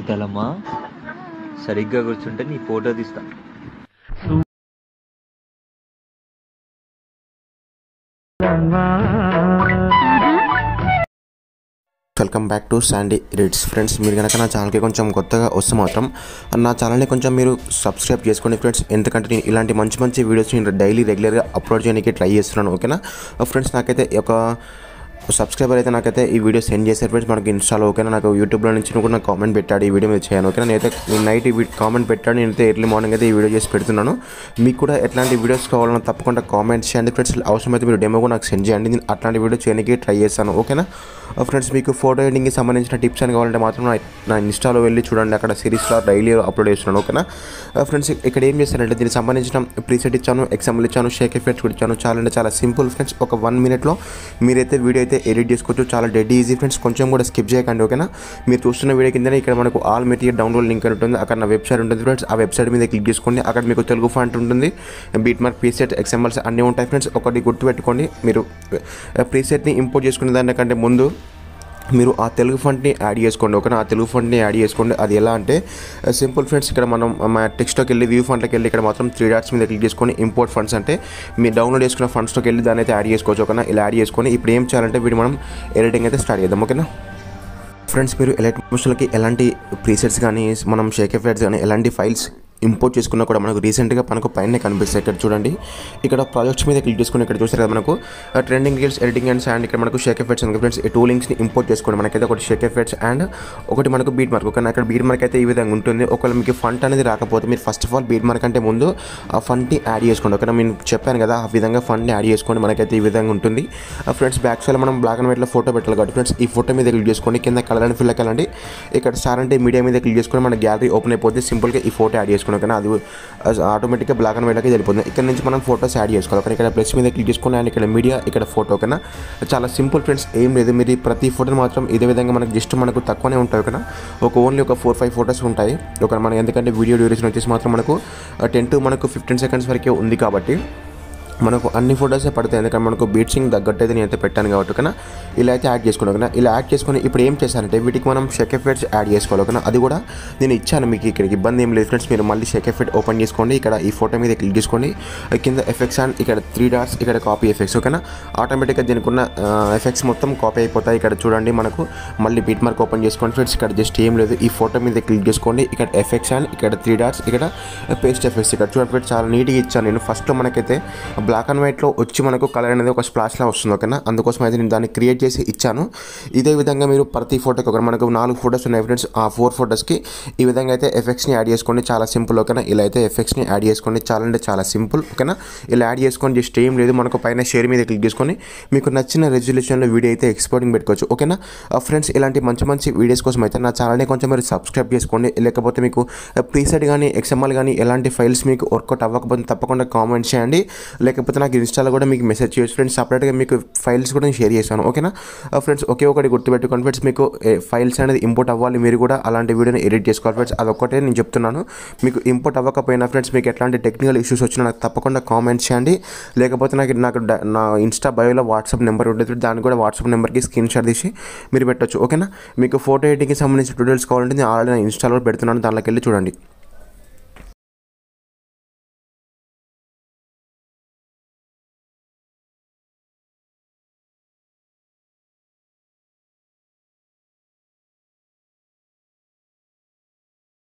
శీతలమ్మా, సరిగ్గా కూర్చుంటే నీ ఫోటో తీస్తా. Welcome back to Sandy Reads. Friends, మీరు కనుక నా ఛానల్కి కొంచెం కొత్తగా వస్తే మాత్రం నా ఛానల్ని కొంచెం మీరు సబ్స్క్రైబ్ చేసుకోండి ఫ్రెండ్స్. ఎందుకంటే నేను ఇలాంటి మంచి మంచి వీడియోస్ నేను డైలీ రెగ్యులర్గా అప్లోడ్ చేయడానికి ట్రై చేస్తున్నాను. ఓకేనా ఫ్రెండ్స్, నాకైతే ఒక సబ్స్క్రైబర్ అయితే నాకైతే ఈ వీడియో సెండ్ చేశారు ఫ్రెండ్స్, మనకి ఇన్స్టాలో. ఓకేనా, నాకు యూట్యూబ్లో నుంచి కూడా నాకు కామెంట్ పెట్టాడు ఈ వీడియో మీద చేయను. ఓకేనా, నేనైతే నైట్ ఈ కామెంట్ పెట్టాడు, నేనైతే ఎర్లీ మార్నింగ్ అయితే ఈ వీడియో చేసి పెడుతున్నాను. మీకు కూడా ఎట్లాంటి వీడియోస్ కావాలన్నా తప్పకుండా కామెంట్ చేయండి ఫ్రెండ్స్. అవసరమైతే మీరు డెమో కూడా నాకు సెండ్ చేయండి, నేను అట్లాంటి వీడియో చేయడానికి ట్రై చేస్తాను. ఓకేనా ఫ్రెండ్స్, మీకు ఫోటో ఎడిటింగ్కి సంబంధించిన టిప్స్ అని కావాలంటే మాత్రం నా ఇన్స్టాలో వెళ్ళి చూడండి, అక్కడ సిరీస్లో డైలీ అప్లోడ్ చేస్తున్నాను. ఓకేనా ఫ్రెండ్స్, ఇక్కడ ఏం చేస్తానంటే దీనికి సంబంధించిన ప్రీసెట్ ఇచ్చాను, ఎగ్జాంపుల్ ఇచ్చాను, షేక్ ఎఫెక్ట్స్ కూడా ఇచ్చాను. చాలా సింపుల్ ఫ్రెండ్స్. ఒక 1 minute మీరైతే వీడియో అయితే ఎడిట్ చేసుకోవచ్చు. చాలా డెడ్ ఈజీ ఫ్రెండ్స్, కొంచెం కూడా స్కిప్ చేయకండి. ఓకేనా, మీరు చూస్తున్న వీడియో కిందనే ఇక్కడ మనకు ఆల్ మెటీరియల్ డౌన్లోడ్ లింక్ ఉంటుంది, అక్కడ నా వెబ్సైట్ ఉంటుంది ఫ్రెండ్స్. ఆ వెబ్సైట్ మీద క్లిక్ చేసుకోండి, అక్కడ మీకు తెలుగు ఫాంట్ ఉంటుంది, బీట్ మార్క్, ప్రీసెట్, ఎక్స్ఎంఎల్స్ అన్నీ ఉంటాయి ఫ్రెండ్స్. ఒకటి గుర్తుపెట్టుకోండి, మీరు ప్రీసెట్ని ఇంపోర్ట్ చేసుకునే దానికంటే ముందు మీరు ఆ తెలుగు ఫాంట్ని యాడ్ చేసుకోండి. ఓకేనా, ఆ తెలుగు ఫాంట్ని యాడ్ చేసుకోండి. అది ఎలా అంటే సింపుల్ ఫ్రెండ్స్, ఇక్కడ మనం మా టెక్స్ట్లోకి వెళ్ళి వ్యూ ఫాంట్లోకి వెళ్ళి ఇక్కడ మాత్రం 3 dots మీద క్లిక్ చేసుకొని ఇంపోర్ట్ ఫండ్స్ అంటే మీరు డౌన్లోడ్ చేసుకున్న ఫండ్స్లోకి వెళ్ళి దాన్ని అయితే యాడ్ చేసుకోవచ్చు. ఓకేనా, ఇలా యాడ్ చేసుకొని ఇప్పుడు ఏం చేయాలంటే వీటి మనం ఎడిటింగ్ అయితే స్టార్ట్ చేద్దాం. ఓకేనా ఫ్రెండ్స్, మీరు ఎలక్ట్రిక్ ఎలాంటి ప్రీసెట్స్ కానీ మనం షేక్ ఎఫెక్ట్స్ కానీ ఎలాంటి ఫైల్స్ ఇంపోర్ట్ చేసుకున్నా కూడా మనకు రీసెంట్గా మనకు పైన కనిపిస్తాయి. ఇక్కడ చూడండి, ఇక్కడ ప్రాజెక్ట్స్ మీద క్లిక్ చేసుకుని ఇక్కడ చూస్తారు కదా మనకు trending reels, editing and sand, ఇక్కడ మనకు షేక్ ఎఫెక్ట్స్ ఉంది ఫ్రెండ్స్. ఈ 2 linksని ఇంపోర్ట్ చేసుకోండి. మనకైతే ఒకటి షేక్ ఎఫెక్ట్స్ అండ్ ఒకటి మనకు బీట్ మార్క్. ఓకేనా, ఇక్కడ బీట్ మార్క్ అయితే ఈ విధంగా ఉంటుంది. ఒకవేళ మీకు ఫంట్ అనేది రాకపోతే మీరు first of all beat mark అంటే ముందు ఆ ఫంట్ని యాడ్ చేసుకోండి. ఓకేనా, నేను చెప్పాను కదా ఆ విధంగా ఫంట్ని యాడ్ చేసుకోండి. మనకైతే ఈ విధంగా ఉంటుంది ఫ్రెండ్స్. బ్యాక్ సైడ్ మనం బ్లాక్ అండ్ వైట్లో ఫోటో పెట్టాలి కాబట్టి ఫ్రెండ్స్, ఈ ఫోటో మీద క్లిక్ చేసుకోండి. కింద కలర్ అండ్ ఫిల్కి వెళ్ళండి, ఇక్కడ స్టార్ అంటే మీడియా మీద క్లిక్ చేసుకొని మన గ్యాలరీ ఓపెన్ అయిపోతే సింపుల్గా ఈ ఫోటో యాడ్ చేసుకోండి. ఓకేనా, అది ఆటోమేటిక్గా బ్లాక్ అండ్ వైట్కి వెళ్ళిపోతుంది. ఇక్కడ నుంచి మనం ఫోటోస్ యాడ్ చేసుకోవాలి. ఓకే, ఇక్కడ ప్లస్ మీద క్లిక్ చేసుకుని అండ్ ఇక్కడ మీడియా, ఇక్కడ ఫోటో. ఓకేనా, చాలా సింపుల్ ఫ్రెండ్స్, ఏం లేదు. మీరు ప్రతి ఫోటోని మాత్రం ఇదే విధంగా మనకు జస్ట్ మనకు తక్కువనే ఉంటాయి. ఓకేనా, ఓన్లీ ఒక 4-5 ఫోటోస్ ఉంటాయి. ఓకే, మనకి ఎందుకంటే వీడియో డ్యూరేషన్ వచ్చేసి మాత్రం మనకు 10 to 15 seconds వరకే ఉంది కాబట్టి మనకు అన్ని ఫోటోసే పడతాయి. ఎందుకంటే మనకు బీట్ సింగ్ తగ్గట్టు అయితే నేనైతే పెట్టాను కాబట్టి. ఓకేనా, ఇలా అయితే యాడ్ చేసుకున్నాను. ఓకేనా, ఇలా యాడ్ చేసుకుని ఇప్పుడు ఏం చేశానంటే వీటికి మనం షేక్ ఎఫెక్ట్స్ యాడ్ చేసుకోవాలి. ఓకేనా, అది కూడా నేను ఇచ్చాను మీకు, ఇక్కడికి ఇబ్బంది ఏం లేదు ఫ్రెండ్స్. మీరు మళ్ళీ షేక్ ఎఫెక్ట్ ఓపెన్ చేసుకోండి, ఇక్కడ ఈ ఫోటో మీద క్లిక్ చేసుకోండి, కింద ఎఫెక్ట్స్ అండ్ ఇక్కడ 3 dots, ఇక్కడ కాపీ ఎఫెక్ట్స్. ఓకేనా, ఆటోమేటిక్గా దీనికి ఉన్న ఎఫెక్ట్స్ మొత్తం కాపీ అయిపోతాయి. ఇక్కడ చూడండి మనకు మళ్ళీ బీట్ మార్క్ ఓపెన్ చేసుకోండి ఫ్రెండ్స్. ఇక్కడ జస్ట్ ఏం లేదు, ఈ ఫోటో మీద క్లిక్ చేసుకోండి, ఇక్కడ ఎఫెక్ట్స్ అండ్ ఇక్కడ 3 dots, ఇక్కడ పేస్ట్ ఎఫెక్ట్స్. ఇక్కడ చూడండి ఫ్రెండ్స్, చాలా నీట్గా ఇచ్చాను నేను. ఫస్ట్లో మనకైతే బ్లాక్ అండ్ వైట్లో వచ్చి మనకు కలర్ అనేది ఒక స్ప్లాష్లా వస్తుంది. ఓకేనా, అందుకోసం అయితే నేను దాన్ని క్రియేట్ చేసి ఇచ్చాను. ఇదే విధంగా మీరు ప్రతి ఫోటోకి ఒక మనకు 4 ఫోటోస్ ఉన్నాయి ఫ్రెండ్స్, ఆ 4 ఫోటోస్కి ఈ విధంగా అయితే ఎఫెక్ట్స్ని యాడ్ చేసుకోండి. చాలా సింపుల్. ఓకేనా, ఇలా అయితే ఎఫెక్ట్స్ని యాడ్ చేసుకోండి. చాలా అంటే చాలా సింపుల్. ఓకేనా, ఇలా యాడ్ చేసుకొని జస్ట్ ఏం లేదు, మనకు పైన షేర్ మీద క్లిక్ చేసుకొని మీకు నచ్చిన రెజల్యూషన్లో వీడియో అయితే ఎక్స్పోర్టింగ్ పెట్టుకోవచ్చు. ఓకేనా ఫ్రెండ్స్, ఇలాంటి మంచి వీడియోస్ కోసం అయితే నా ఛానల్ని కొంచెం మీరు సబ్స్క్రైబ్ చేసుకోండి. లేకపోతే మీకు ప్రీసెట్ కానీ ఎక్స్ఎంఎల్ కానీ ఎలాంటి ఫైల్స్ మీకు వర్కౌట్ అవ్వకపోతే తప్పకుండా కామెంట్ చేయండి. లేకపోతే నాకు ఇన్స్టాలో కూడా మీకు మెసేజ్ చేయొచ్చు ఫ్రెండ్స్. సపరేట్గా మీకు ఫైల్స్ కూడా నేను షేర్ చేశాను. ఓకేనా ఫ్రెండ్స్, ఒకటి గుర్తుపెట్టుకోండి ఫ్రెండ్స్, మీకు ఫైల్స్ అనేది ఇంపోర్ట్ అవ్వాలి, మీరు కూడా అలాంటి వీడియోని ఎడిట్ చేసుకోవాలి ఫ్రెండ్స్. అదొక్కటే నేను చెప్తున్నాను. మీకు ఇంపోర్ట్ అవ్వకపోయినా ఫ్రెండ్స్, మీకు ఎట్లాంటి టెక్నికల్ ఇష్యూస్ వచ్చినా నాకు తప్పకుండా కామెంట్ చేయండి. లేకపోతే నాకు నా ఇన్స్టా బయోలో వాట్సాప్ నెంబర్ ఉంటుంది, దాన్ని కూడా వాట్సాప్ నెంబర్కి స్క్రీన్ షాట్ తీసి మీరు పెట్టొచ్చు. ఓకేనా, మీకు ఫోటో ఎడిటింగ్కి సంబంధించిన ట్యూటోరియల్స్ కావాలంటే నేను ఆల్రెడీ నా ఇన్స్టాలో పెడుతున్నాను, దానిలోకి వెళ్ళి చూడండి.